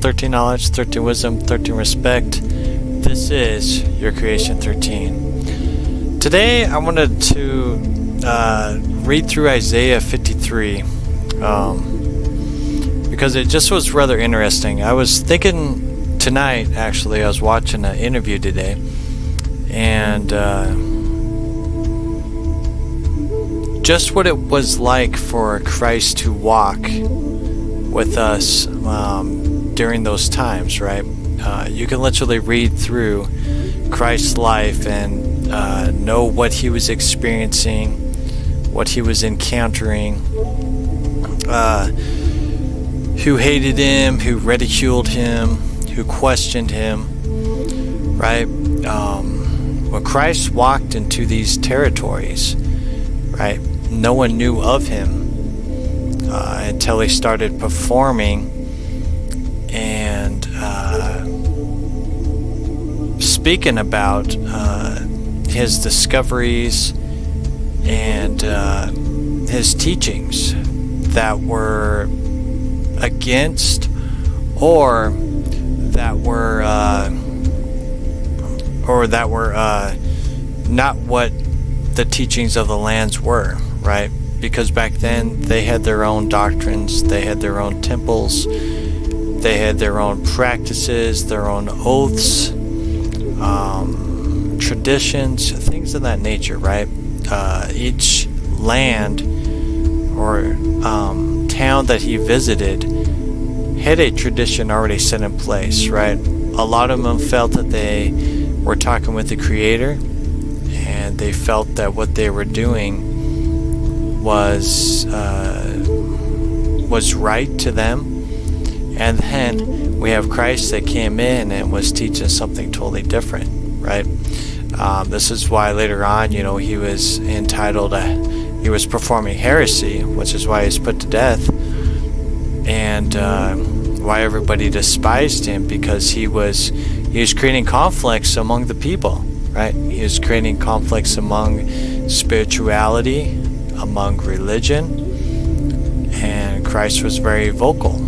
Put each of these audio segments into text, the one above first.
13 knowledge, 13 wisdom, 13 respect. This is your creation 13. Today I wanted to read through Isaiah 53 because it just was rather interesting. I was thinking tonight, actually, I was watching an interview today, and just what it was like for Christ to walk with us during those times, right? You can literally read through Christ's life and know what he was experiencing, what he was encountering, who hated him, who ridiculed him, who questioned him, right? When Christ walked into these territories, right, no one knew of him until he started performing and speaking about his discoveries and his teachings that were against or that were not what the teachings of the lands were, right? Because back then they had their own doctrines, they had their own temples, they had their own practices, their own oaths, traditions, things of that nature, right? Each land or town that he visited had a tradition already set in place, right? A lot of them felt that they were talking with the Creator, and they felt that what they were doing was right to them. And then we have Christ that came in and was teaching something totally different, right? This is why later on, he was entitled, he was performing heresy, which is why he was put to death, and why everybody despised him, because he was creating conflicts among the people, right? He was creating conflicts among spirituality, among religion, and Christ was very vocal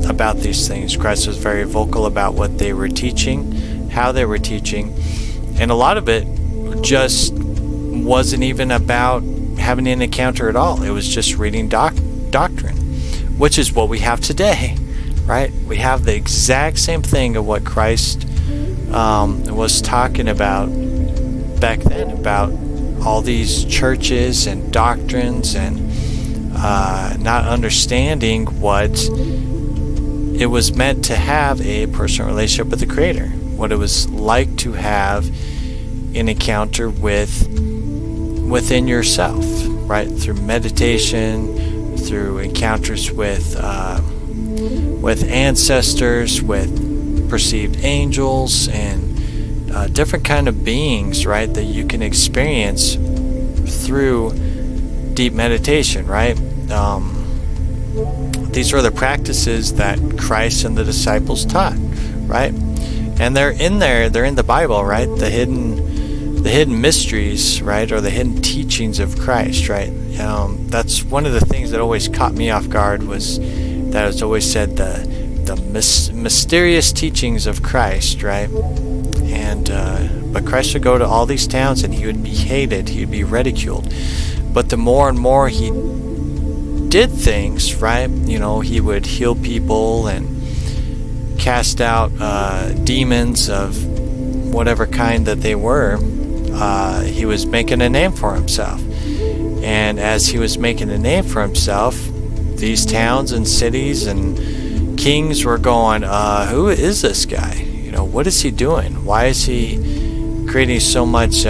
about these things. Christ was very vocal about what they were teaching, how they were teaching, and a lot of it just wasn't even about having an encounter at all. It was just reading doctrine, which is what we have today, right? We have the exact same thing of what Christ was talking about back then, about all these churches and doctrines and not understanding what it was meant to have a personal relationship with the Creator, what it was like to have an encounter within yourself, right? Through meditation, through encounters with ancestors, with perceived angels, and different kind of beings, right, that you can experience through deep meditation, right? These are the practices that Christ and the disciples taught, right? And they're in the Bible, right? The hidden mysteries, right, or the hidden teachings of Christ, right? That's one of the things that always caught me off guard, was that it's always said the mysterious teachings of Christ, right? And but Christ would go to all these towns and he would be hated, he would be ridiculed. But the more and more he did things, right, he would heal people and cast out demons of whatever kind that they were. He was making a name for himself, and as he was making a name for himself, these towns and cities and kings were going, who is this guy? What is he doing? Why is he creating so much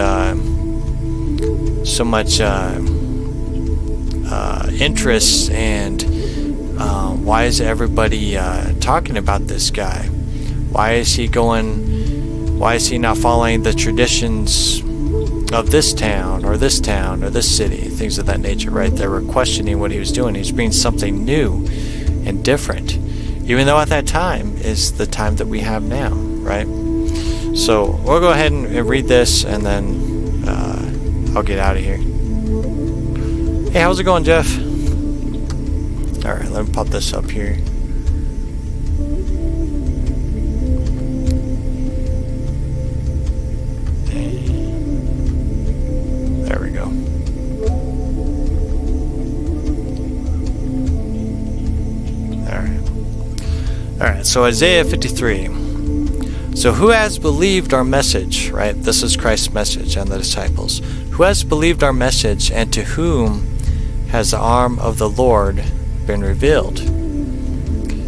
interest, and why is everybody talking about this guy? Why is he not following the traditions of this town or this city, things of that nature, right? They were questioning what he was doing. He was bringing something new and different, even though at that time is the time that we have now, right? So we'll go ahead and read this, and then I'll get out of here. Hey, how's it going, Jeff? Alright, let me pop this up here. Alright, so Isaiah 53. So who has believed our message, right? This is Christ's message and the disciples. Who has believed our message, and to whom has the arm of the Lord been revealed?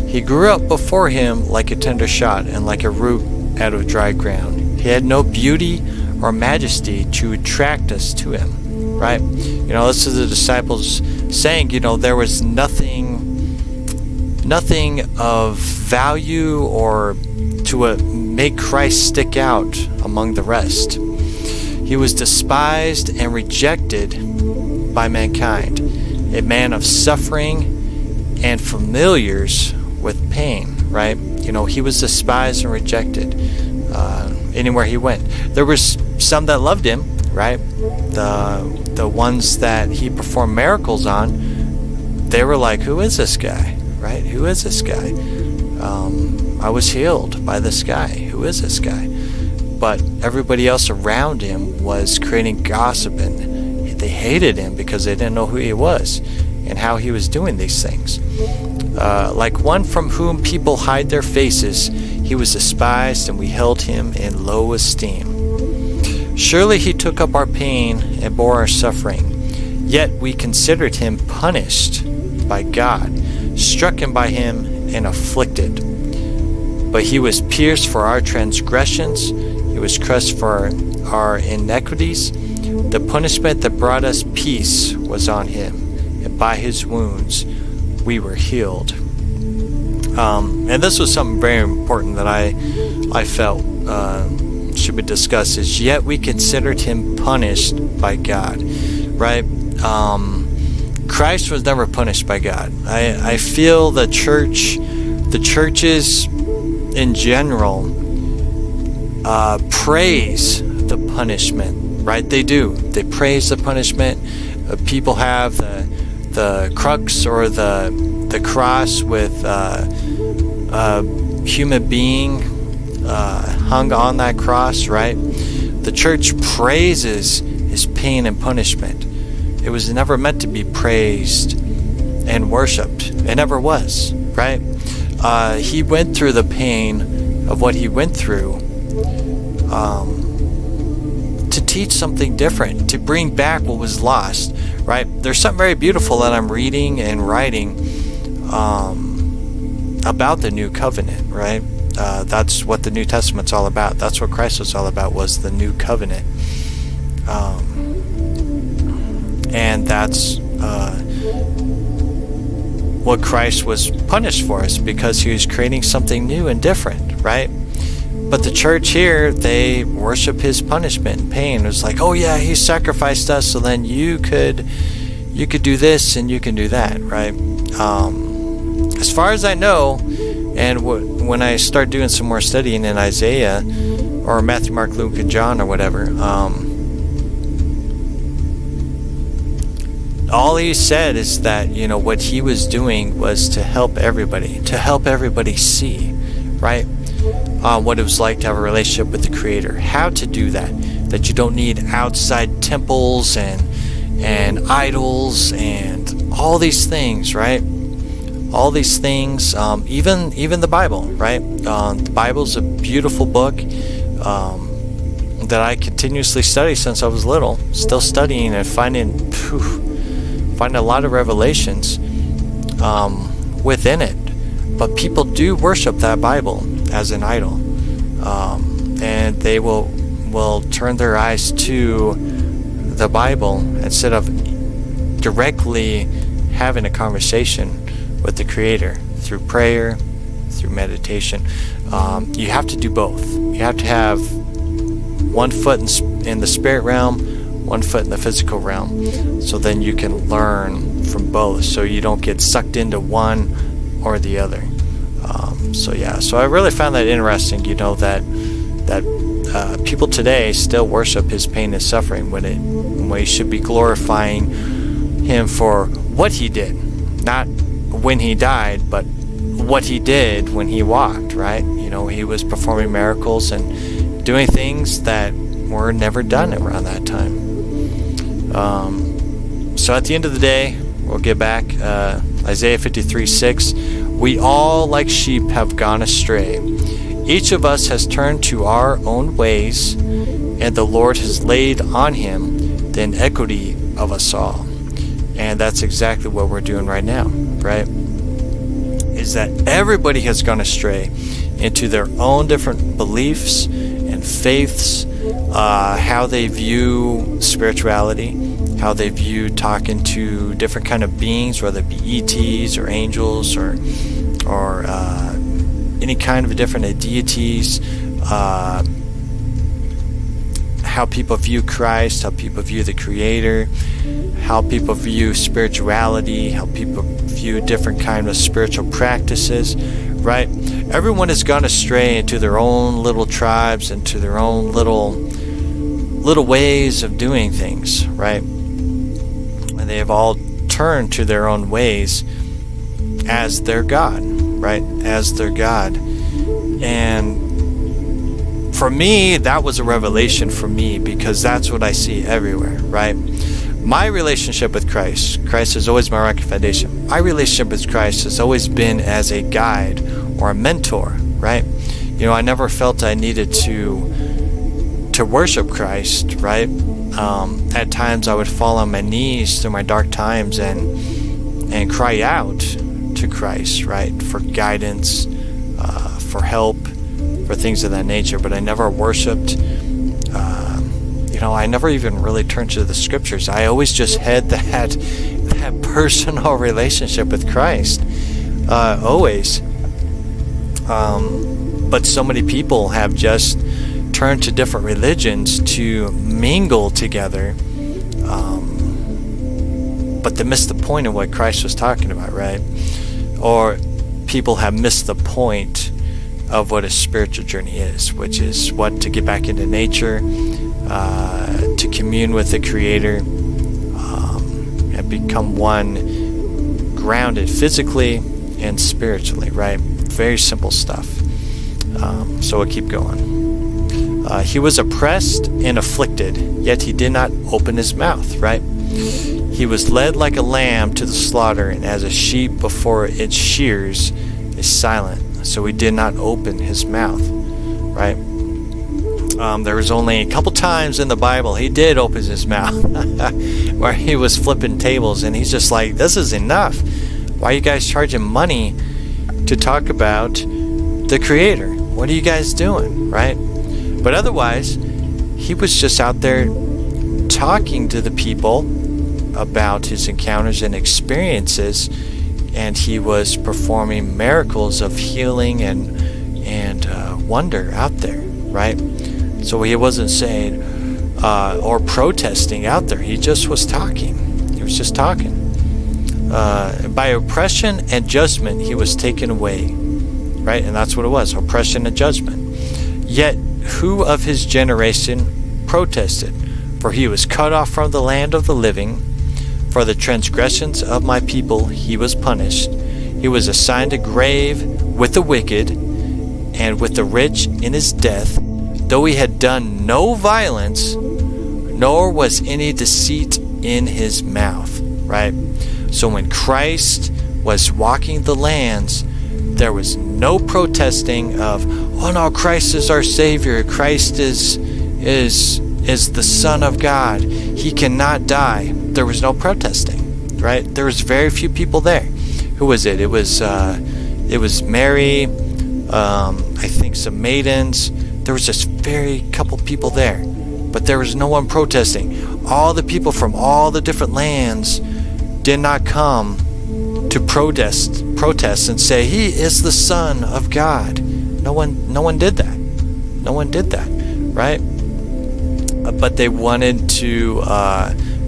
He grew up before him like a tender shot and like a root out of dry ground. He had no beauty or majesty to attract us to him, right? This is the disciples saying, there was nothing of value or to make Christ stick out among the rest. He was despised and rejected by mankind, a man of suffering and familiars with pain, right? He was despised and rejected anywhere he went. There was some that loved him, right? The ones that he performed miracles on, they were like, who is this guy, right? Who is this guy? I was healed by this guy. Who is this guy? But everybody else around him was creating gossip, and they hated him because they didn't know who he was and how he was doing these things. Like one from whom people hide their faces, he was despised, and we held him in low esteem. Surely he took up our pain and bore our suffering, yet we considered him punished by God, stricken by him and afflicted. But he was pierced for our transgressions, he was crushed for our iniquities. The punishment that brought us peace was on him, and by his wounds we were healed. And this was something very important that I felt should be discussed, is yet we considered him punished by God, right? Christ was never punished by God. I feel the churches in general praise the punishment, right? They do. They praise the punishment. People have the crux or the cross with a human being hung on that cross, right? The church praises his pain and punishment. It was never meant to be praised and worshipped. It never was, right? He went through the pain of what he went through to teach something different, to bring back what was lost, right? There's something very beautiful that I'm reading and writing about the new covenant, right? That's what the New Testament's all about. That's what Christ was all about, was the new covenant. And that's what Christ was punished for us, because he was creating something new and different, right? But the church here, they worship his punishment and pain. It was like, oh yeah, he sacrificed us, so then you could do this and you can do that, right? As far as I know, and when I start doing some more studying in Isaiah or Matthew, Mark, Luke, and John or whatever, all he said is that, what he was doing was to help everybody see, right? What it was like to have a relationship with the Creator, how to do that you don't need outside temples and idols and all these things, right? All these things, even the Bible, right? The Bible's a beautiful book that I continuously study since I was little, still studying and finding a lot of revelations within it. But people do worship that Bible as an idol, and they will turn their eyes to the Bible instead of directly having a conversation with the Creator through prayer, through meditation. You have to do both. You have to have one foot in the spirit realm, one foot in the physical realm, so then you can learn from both, so you don't get sucked into one or the other. So I really found that interesting, that people today still worship his pain and suffering when we should be glorifying him for what he did, not when he died, but what he did when he walked, right? He was performing miracles and doing things that were never done around that time. So at the end of the day, we'll get back Isaiah 53:6. We all, like sheep, have gone astray. Each of us has turned to our own ways, and the Lord has laid on him the iniquity of us all. And that's exactly what we're doing right now, right? Is that everybody has gone astray into their own different beliefs and faiths, how they view spirituality, how they view talking to different kind of beings, whether it be ETs or angels or any kind of different deities, how people view Christ, how people view the Creator, how people view spirituality, how people view different kind of spiritual practices, right? Everyone has gone astray into their own little tribes, into their own little ways of doing things, right? And they have all turned to their own ways as their God, right? As their God. And for me, that was a revelation for me, because that's what I see everywhere, right? My relationship with Christ is always my rock foundation. My relationship with Christ has always been as a guide or a mentor, right? You know, I never felt I needed to worship Christ, right? At times I would fall on my knees through my dark times and cry out to Christ, right? For guidance, for help, for things of that nature. But I never worshipped. I never even really turned to the scriptures. I always just had that personal relationship with Christ, always. But so many people have just turned to different religions to mingle together, but they missed the point of what Christ was talking about, right? Or people have missed the point of what a spiritual journey is, which is to get back into nature, to commune with the Creator, and become one, grounded physically and spiritually, right? Very simple stuff. So we'll keep going. He was oppressed and afflicted, yet he did not open his mouth, right? He was led like a lamb to the slaughter, and as a sheep before its shears is silent, so he did not open his mouth, right? There was only a couple times in the Bible he did open his mouth where he was flipping tables, and he's just like, this is enough. Why are you guys charging money to talk about the Creator? What are you guys doing, right? But otherwise, he was just out there talking to the people about his encounters and experiences, and he was performing miracles of healing and wonder out there, right? So he wasn't saying or protesting out there. He just was talking. He was just talking. By oppression and judgment he was taken away, right? And that's what it was, oppression and judgment. Yet who of his generation protested? For he was cut off from the land of the living. For the transgressions of my people he was punished. He was assigned a grave with the wicked and with the rich in his death, though he had done no violence, nor was any deceit in his mouth, right? So when Christ was walking the lands, there was no protesting of, oh no, Christ is our Savior. Christ is the Son of God. He cannot die. There was no protesting, right? There was very few people there. Who was it? It was Mary, I think some maidens. There was just very couple people there, but there was no one protesting. All the people from all the different lands did not come to protest and say he is the Son of God. No one did that. No one did that, right? But they wanted to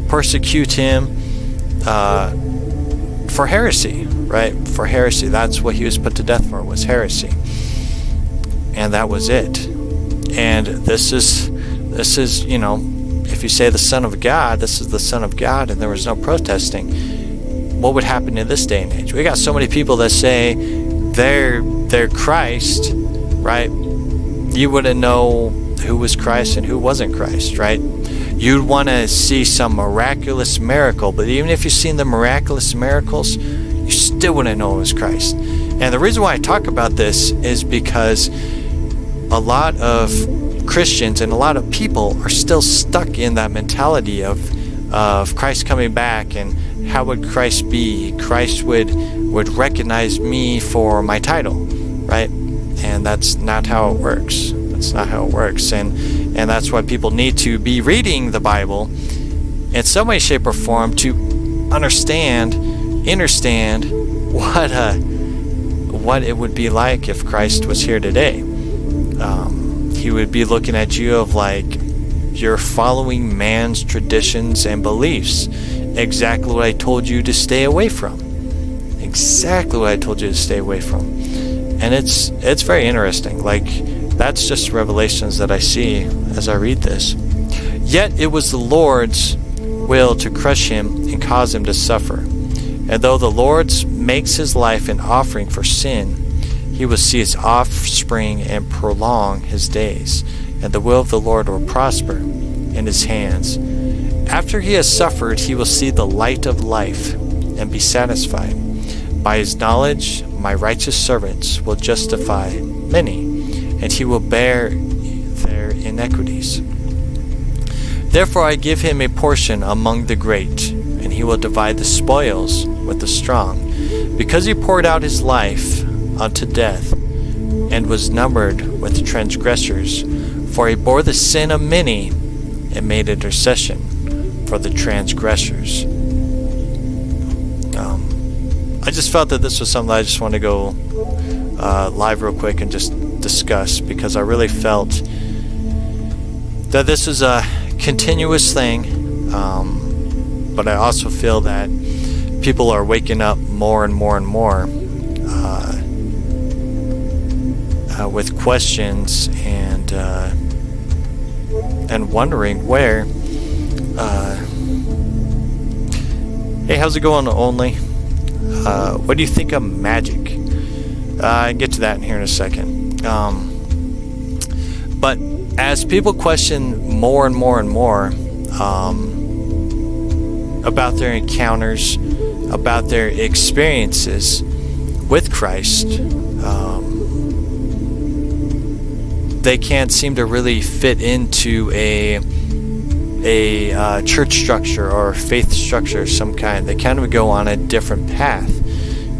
persecute him for heresy, right? For heresy. That's what he was put to death for, was heresy. And that was it. And this is, if you say the Son of God, this is the Son of God, and there was no protesting, what would happen in this day and age? We got so many people that say they're Christ, right? You wouldn't know who was Christ and who wasn't Christ, right? You'd want to see some miraculous miracle, but even if you've seen the miraculous miracles, you still wouldn't know it was Christ. And the reason why I talk about this is because a lot of Christians and a lot of people are still stuck in that mentality of Christ coming back, and how would Christ be? Christ would recognize me for my title, right? And that's not how it works. That's not how it works. And that's why people need to be reading the Bible in some way, shape, or form to understand what it would be like if Christ was here today. He would be looking at you of like, you're following man's traditions and beliefs. Exactly what I told you to stay away from. Exactly what I told you to stay away from. And it's very interesting. Like, that's just revelations that I see as I read this. Yet it was the Lord's will to crush him and cause him to suffer. And though the Lord makes his life an offering for sin, he will see his offspring and prolong his days, and the will of the Lord will prosper in his hands. After he has suffered, he will see the light of life and be satisfied. By his knowledge, my righteous servants will justify many, and he will bear their iniquities. Therefore I give him a portion among the great, and he will divide the spoils with the strong, because he poured out his life unto death, and was numbered with the transgressors. For he bore the sin of many, and made intercession for the transgressors. I just felt that this was something I just want to go live real quick and just discuss, because I really felt that this is a continuous thing, but I also feel that people are waking up more and more and more with questions and wondering where. Hey, how's it going, Only? What do you think of Magik? I'll get to that here in a second. But as people question more and more and more about their encounters, about their experiences with Christ, they can't seem to really fit into a church structure or faith structure of some kind. They kind of go on a different path,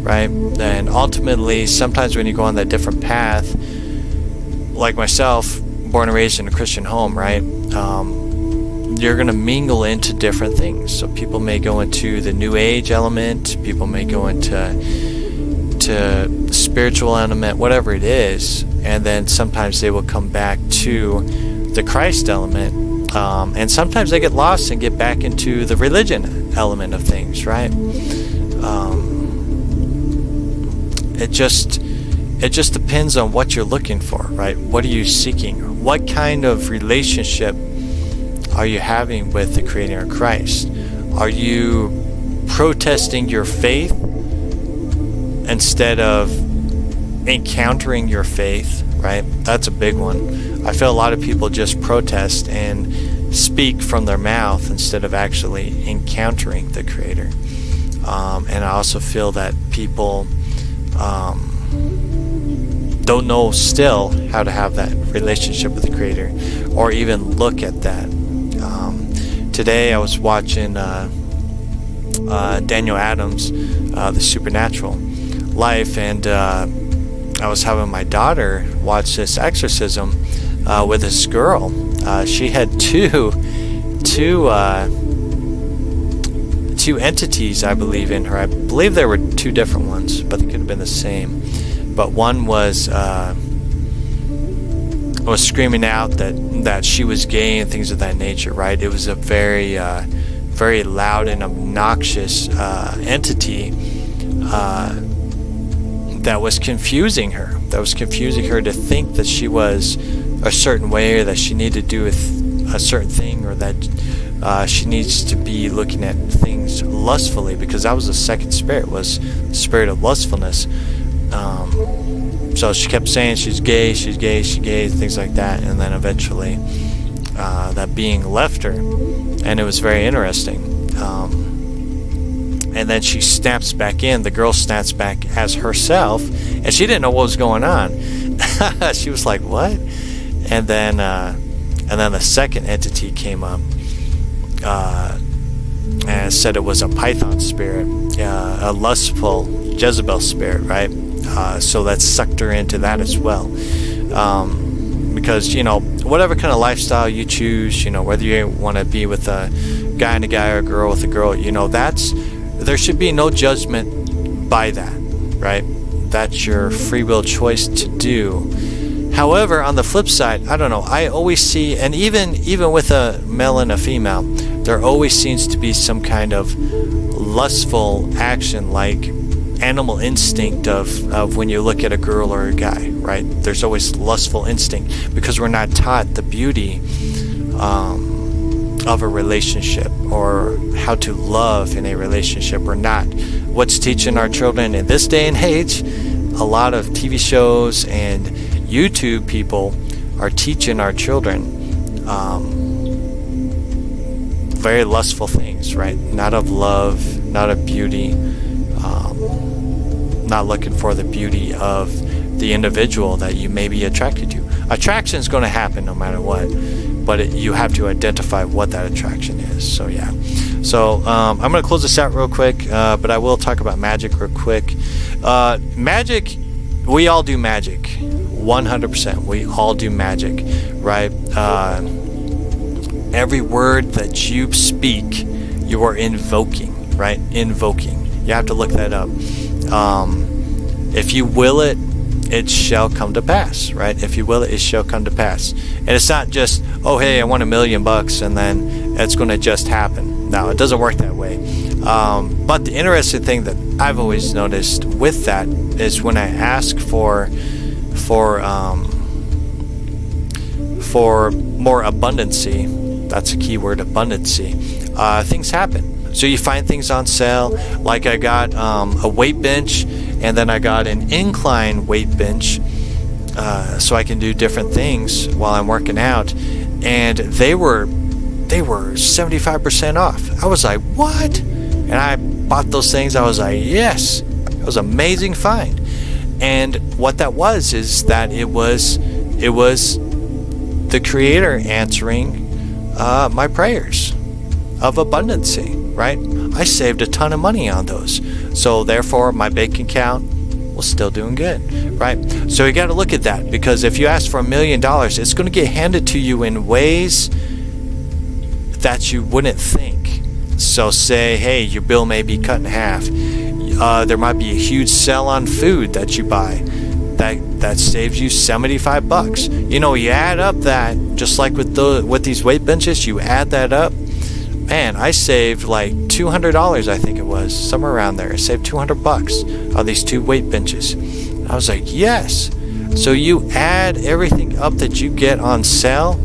right? And ultimately, sometimes when you go on that different path, like myself, born and raised in a Christian home, right? You're going to mingle into different things. So people may go into the New Age element, people may go into the spiritual element, whatever it is, and then sometimes they will come back to the Christ element. And sometimes they get lost and get back into the religion element of things, right? It just depends on what you're looking for, right? What are you seeking? What kind of relationship are you having with the Creator of Christ? Are you protesting your faith instead of encountering your faith, right? That's a big one. I feel a lot of people just protest and speak from their mouth instead of actually encountering the Creator. And I also feel that people don't know still how to have that relationship with the Creator, or even look at that. Today I was watching Daniel Adams' The Supernatural Life, and I was having my daughter watch this exorcism with this girl. She had two entities, I believe, in her. I believe there were two different ones, but they could have been the same. But one was screaming out that she was gay and things of that nature, right? It was a very very loud and obnoxious entity that was confusing her. That was confusing her to think that she was a certain way, or that she needed to do a certain thing, or that she needs to be looking at things lustfully, because that was the second spirit, was the spirit of lustfulness. So she kept saying she's gay, things like that, and then eventually that being left her, and it was very interesting. and then she snaps back in. The girl snaps back as herself, and she didn't know what was going on. She was like, what? And then the second entity came up and said it was a python spirit, a lustful Jezebel spirit, right? So that sucked her into that as well. Because, whatever kind of lifestyle you choose, whether you want to be with a guy and a guy or a girl with a girl, there should be no judgment by that, right? That's your free will choice to do. However, on the flip side, I don't know, I always see, and even with a male and a female, there always seems to be some kind of lustful action, like animal instinct of when you look at a girl or a guy, right? There's always lustful instinct because we're not taught the beauty of a relationship or how to love in a relationship. We're not. What's teaching our children in this day and age, a lot of TV shows and YouTube people are teaching our children very lustful things, right? Not of love, not of beauty, not looking for the beauty of the individual that you may be attracted to. Attraction is going to happen no matter what, but you have to identify what that attraction is. So yeah. So I'm going to close this out real quick, but I will talk about magic real quick. Magic, we all do magic. 100%. We all do magic, right? Every word that you speak, you are invoking, right? Invoking. You have to look that up. If you will it, it shall come to pass, right? If you will it, it shall come to pass. And it's not just, oh, hey, I want $1 million and then it's going to just happen. No, it doesn't work that way. But the interesting thing that I've always noticed with that is when I ask for more abundancy, that's a key word, abundancy, things happen. So you find things on sale, like I got a weight bench, and then I got an incline weight bench, so I can do different things while I'm working out, and they were 75% off. I was like, what? And I bought those things. I was like, yes, it was an amazing find. And what that was is that it was the Creator answering my prayers of abundancy, right? I saved a ton of money on those, so therefore my bank account was still doing good, right? So you got to look at that, because if you ask for $1 million, it's going to get handed to you in ways that you wouldn't think. So say, hey, your bill may be cut in half. There might be a huge sale on food that you buy that saves you $75. You add up that, just like with these weight benches, you add that up. Man, I saved like $200, I think it was, somewhere around there. I saved $200 on these 2 weight benches. I was like, yes. So you add everything up that you get on sale,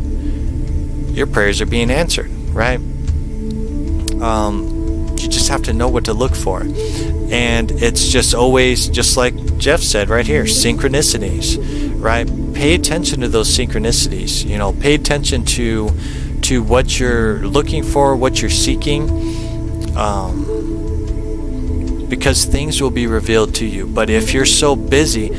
your prayers are being answered, right? You just have to know what to look for. And it's just always, just like Jeff said right here, synchronicities, right? Pay attention to those synchronicities. Pay attention to what you're looking for, what you're seeking, because things will be revealed to you. But if you're so busy,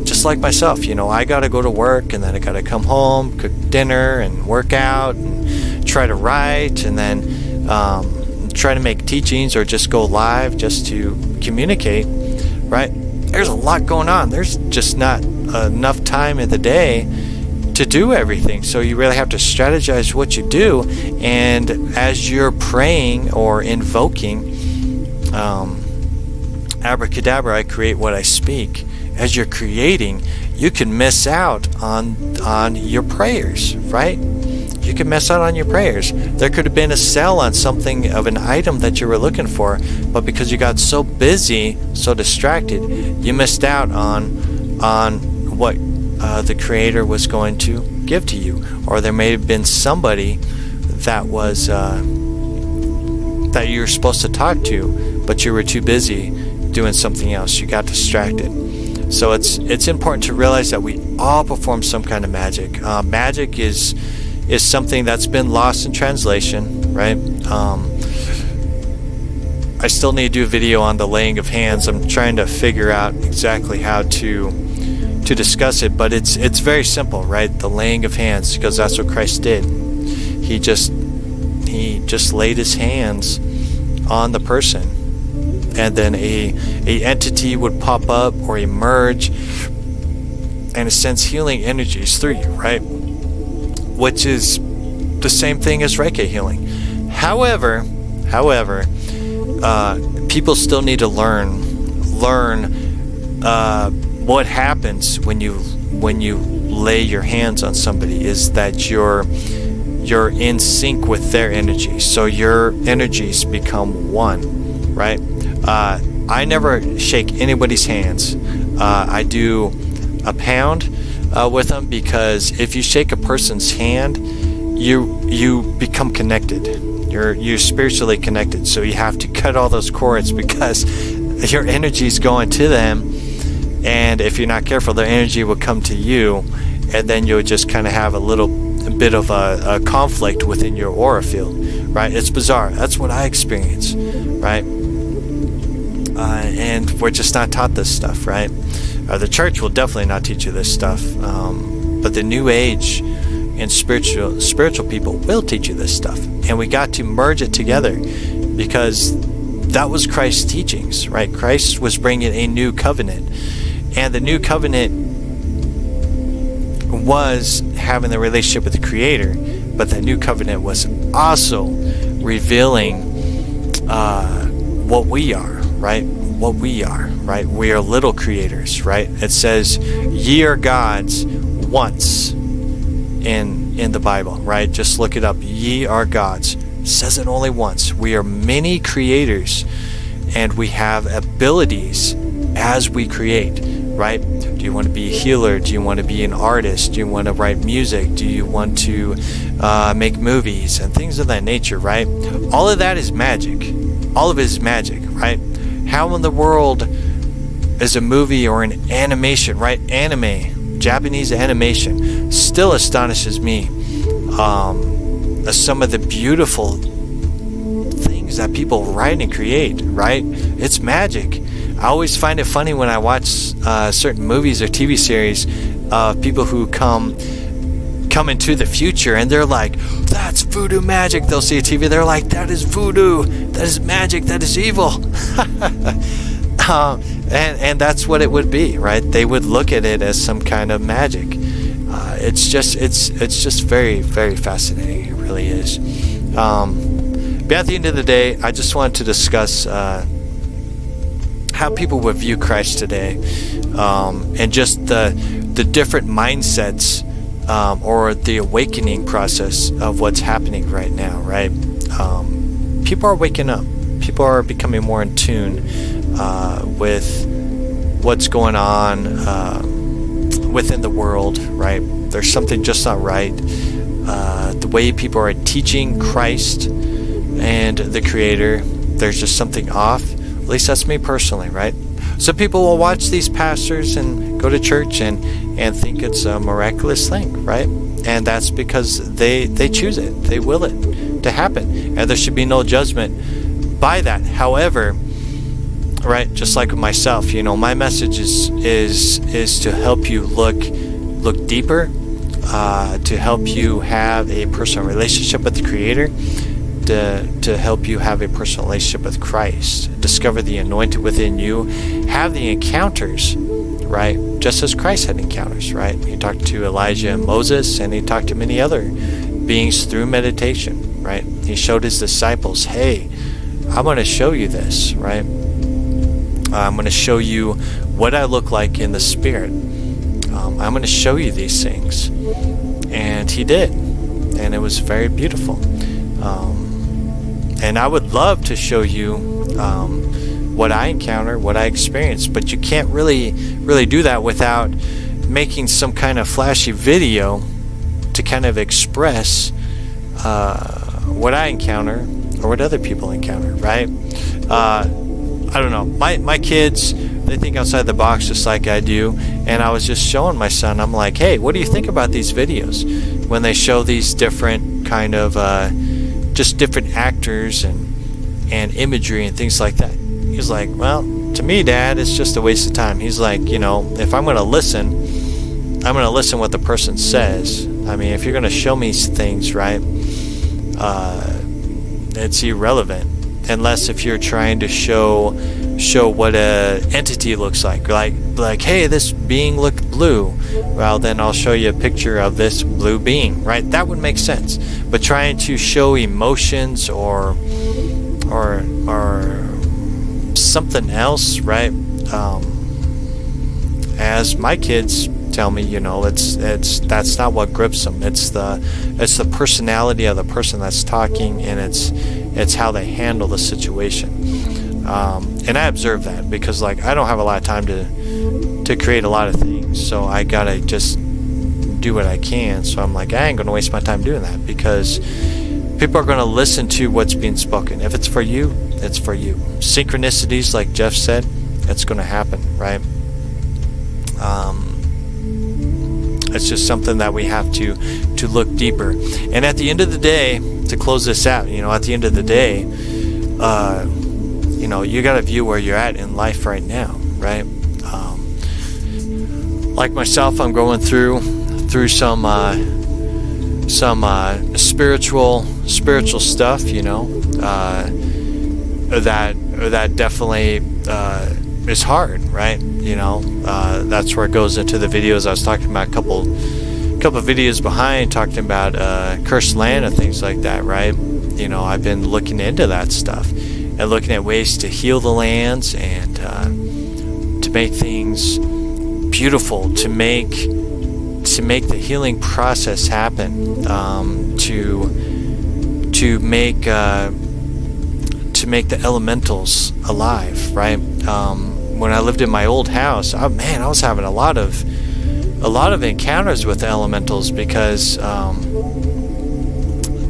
just like myself, I got to go to work, and then I got to come home, cook dinner, and work out, and try to write, and then try to make teachings or just go live just to communicate, right? There's a lot going on. There's just not enough time in the day to do everything. So you really have to strategize what you do. And as you're praying or invoking, abracadabra, I create what I speak. As you're creating, you can miss out on your prayers, right? You can miss out on your prayers. There could have been a sale on something of an item that you were looking for, but because you got so busy, so distracted, you missed out on what the Creator was going to give to you. Or there may have been somebody that was that you were supposed to talk to, but you were too busy doing something else. You got distracted. So it's important to realize that we all perform some kind of magic. Magic is something that's been lost in translation, right? I still need to do a video on the laying of hands. I'm trying to figure out exactly how to discuss it, but it's very simple, right? The laying of hands, because that's what Christ did. He just laid his hands on the person, and then a entity would pop up or emerge, and it sends healing energies through you, right? Which is the same thing as Reiki healing. However, people still need to learn what happens when you lay your hands on somebody is that you're in sync with their energy, so your energies become one, right? I never shake anybody's hands. I do a pound with them, because if you shake a person's hand, you become connected. You're spiritually connected, so you have to cut all those cords, because your energy is going to them, and if you're not careful, their energy will come to you, and then you'll just kind of have a bit of a conflict within your aura field, right? It's bizarre. That's what I experience, right? And we're just not taught this stuff, right? The church will definitely not teach you this stuff, but the New Age and spiritual people will teach you this stuff, and we got to merge it together, because that was Christ's teachings, right? Christ was bringing a new covenant, and the new covenant was having the relationship with the Creator, but that new covenant was also revealing what we are, right? What we are, right? We are little creators, right? It says, "Ye are gods" once in the Bible, right? Just look it up. Ye are gods. It says it only once. We are many creators, and we have abilities as we create, right? Do you want to be a healer? Do you want to be an artist? Do you want to write music? Do you want to make movies and things of that nature, right? All of that is magic. All of it is magic, right? How in the world is a movie or an animation, right? Anime, Japanese animation, still astonishes me. Some of the beautiful things that people write and create, right? It's magic. I always find it funny when I watch certain movies or TV series of people who come into the future, and they're like, "That's voodoo magic." They'll see a TV, they're like, "That is voodoo, that is magic, that is evil." And that's what it would be, right? They would look at it as some kind of magic. It's just very, very fascinating. It really is. But at the end of the day, I just wanted to discuss how people would view Christ today, and just the different mindsets, or the awakening process of what's happening right now, right? People are waking up. People are becoming more in tune with what's going on within the world, right? There's something just not right. The way people are teaching Christ and the Creator, there's just something off. At least that's me personally, right? Some people will watch these pastors and go to church and think it's a miraculous thing, right? And that's because they choose it. They will it to happen. And there should be no judgment by that. However, right, just like with myself, my message is to help you look deeper, to help you have a personal relationship with the Creator, to help you have a personal relationship with Christ, discover the anointing within you, have the encounters, right? Just as Christ had encounters, right? He talked to Elijah and Moses, and he talked to many other beings through meditation, right? He showed his disciples, "Hey, I'm going to show you this, right? I'm going to show you what I look like in the Spirit. I'm going to show you these things." And he did, and it was very beautiful. And I would love to show you what I encounter, what I experience, but you can't really do that without making some kind of flashy video to kind of express what I encounter or what other people encounter, right? I don't know. My kids, they think outside the box just like I do, and I was just showing my son, I'm like, "Hey, what do you think about these videos?" When they show these different kind of just different actors and and imagery and things like that. He's like, well, to me, Dad, it's just a waste of time. He's like, if I'm going to listen, I'm going to listen what the person says. I mean, if you're going to show me things, right, it's irrelevant. Unless if you're trying to show what a entity looks like hey, this being looked blue. Well, then I'll show you a picture of this blue being, right? That would make sense. But trying to show emotions or something else, right? As my kids tell me, that's not what grips them. It's the personality of the person that's talking, and it's how they handle the situation. And I observe that because I don't have a lot of time to create a lot of things, so I gotta just do what I can. So I'm like, I ain't gonna waste my time doing that, because people are gonna listen to what's being spoken. If it's for you, it's for you. Synchronicities, like Jeff said, it's gonna happen, right? It's just something that we have to look deeper. And at the end of the day, to close this out, at the end of the day, you got to view where you're at in life right now, right? Like myself, I'm going through some spiritual stuff, that definitely is hard, right? That's where it goes into the videos I was talking about a couple videos behind, talking about cursed land and things like that, right? I've been looking into that stuff and looking at ways to heal the lands and to make things beautiful, to make the healing process happen, to make the elementals alive, right? When I lived in my old house, I was having a lot of encounters with the elementals, because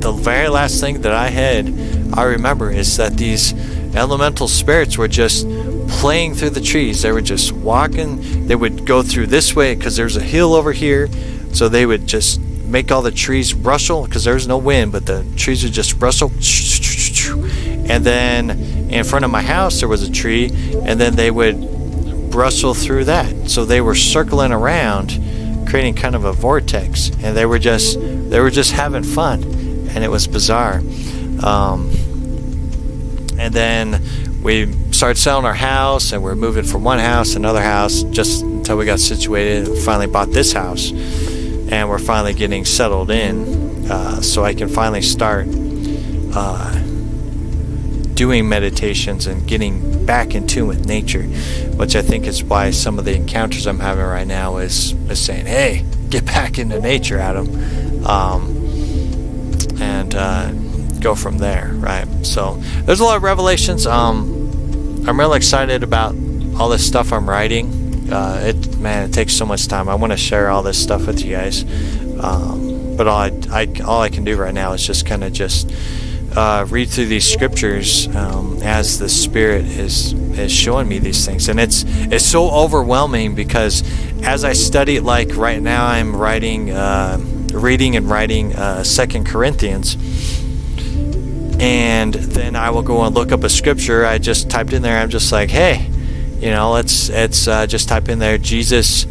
the very last thing that I remember is that these elemental spirits were just playing through the trees. They were just walking. They would go through this way because there's a hill over here, so they would just make all the trees rustle because there's no wind, but the trees would just rustle. And then in front of my house there was a tree, and then they would rustle through that. So they were circling around, creating kind of a vortex, and they were just having fun, and it was bizarre. And then we started selling our house, and we're moving from one house to another house just until we got situated. We finally bought this house, and we're finally getting settled in, so I can finally start doing meditations and getting back in tune with nature, which I think is why some of the encounters I'm having right now is saying, hey, get back into nature, Adam, and go from there, right? So there's a lot of revelations. I'm really excited about all this stuff I'm writing. It takes so much time. I want to share all this stuff with you guys, but all I can do right now is just kind of read through these scriptures as the Spirit is showing me these things. And it's so overwhelming, because as I study, like right now I'm reading and writing 2 Corinthians, and then I will go and look up a scripture I just typed in there. I'm just like, hey, let's just type in there Jesus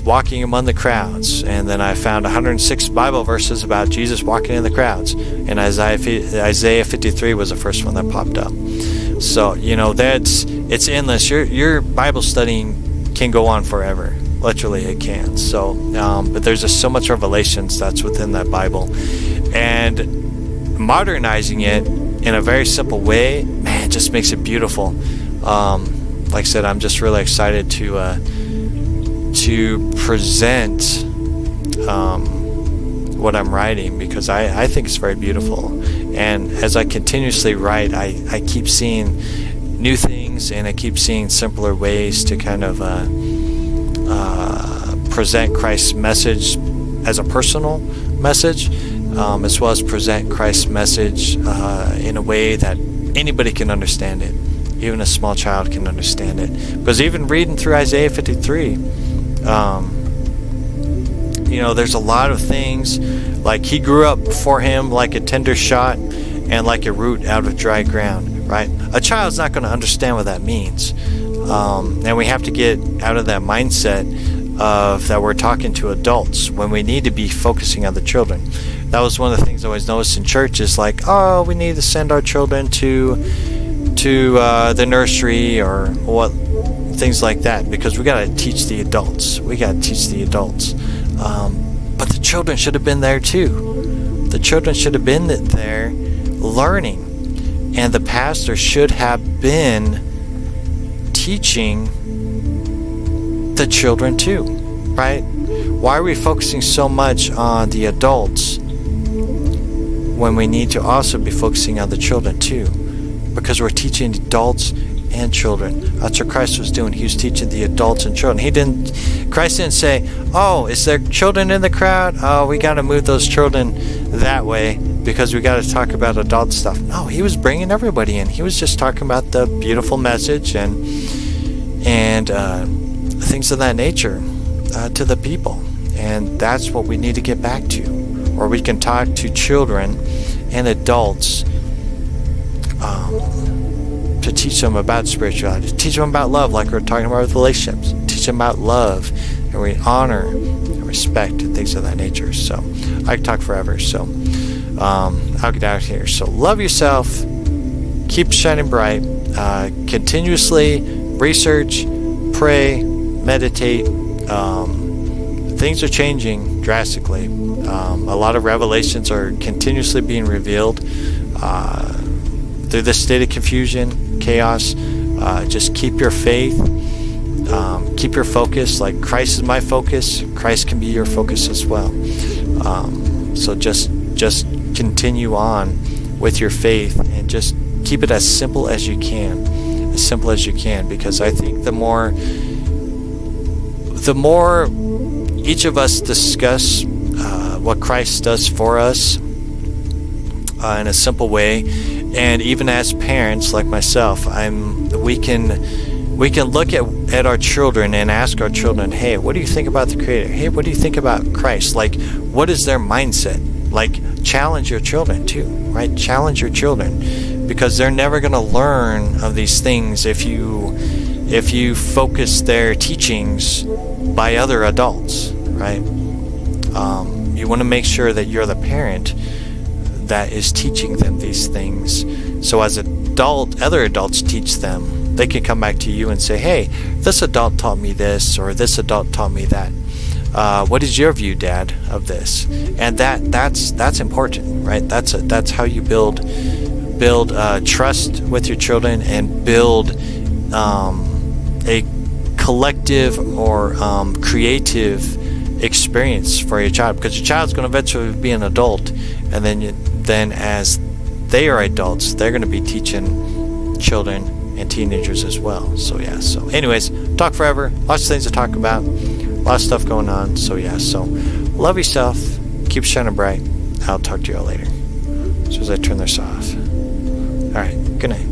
walking among the crowds, and then I found 106 Bible verses about Jesus walking in the crowds, and Isaiah 53 was the first one that popped up. So it's endless. Your Bible studying can go on forever. Literally, it can. So, but there's just so much revelations that's within that Bible, and modernizing it in a very simple way, man, just makes it beautiful. Like I said, I'm just really excited to present what I'm writing, because I think it's very beautiful. And as I continuously write, I keep seeing new things, and I keep seeing simpler ways to kind of present Christ's message as a personal message, as well as present Christ's message in a way that anybody can understand it. Even a small child can understand it. Because even reading through Isaiah 53, there's a lot of things, like he grew up before him like a tender shot, and like a root out of dry ground, right? A child's not going to understand what that means. And we have to get out of that mindset of that we're talking to adults when we need to be focusing on the children. That was one of the things I always noticed in church is like, oh, we need to send our children to the nursery or what, things like that, because we got to teach the adults. But the children should have been there too. The children should have been there learning, and the pastor should have been teaching the children too, right? Why are we focusing so much on the adults when we need to also be focusing on the children too? Because we're teaching adults and children. That's what Christ was doing. He was teaching the adults and children. Christ didn't say, oh, is there children in the crowd? Oh, we got to move those children that way because we got to talk about adult stuff. No, he was bringing everybody in. He was just talking about the beautiful message and things of that nature to the people. And that's what we need to get back to. Or we can talk to children and adults to teach them about spirituality, to teach them about love, like we're talking about with relationships, teach them about love, and we honor and respect and things of that nature. So I could talk forever, so I'll get out of here. So love yourself, keep shining bright, continuously research, pray, meditate. Things are changing drastically. A lot of revelations are continuously being revealed through this state of confusion, chaos. Just keep your faith, keep your focus. Like Christ is my focus, Christ can be your focus as well. So just continue on with your faith and just keep it as simple as you can, because I think the more each of us discuss what Christ does for us in a simple way, and even as parents like myself, we can look at our children and ask our children, hey, what do you think about the Creator? Hey, what do you think about Christ? Like, what is their mindset? Like, challenge your children too, right? Challenge your children, because they're never going to learn of these things if you focus their teachings by other adults, right? You want to make sure that you're the parent that is teaching them these things. So as other adults teach them, they can come back to you and say, hey, this adult taught me this, or this adult taught me that. What is your view, Dad, of this? And that's important, right? That's how you build trust with your children and build a collective or creative experience for your child, because your child's going to eventually be an adult, and then as they are adults, they're going to be teaching children and teenagers as well. So anyways, talk forever, lots of things to talk about, lots of stuff going on. So love yourself, keep shining bright. I'll talk to you all later as soon as I turn this off. All right, good night.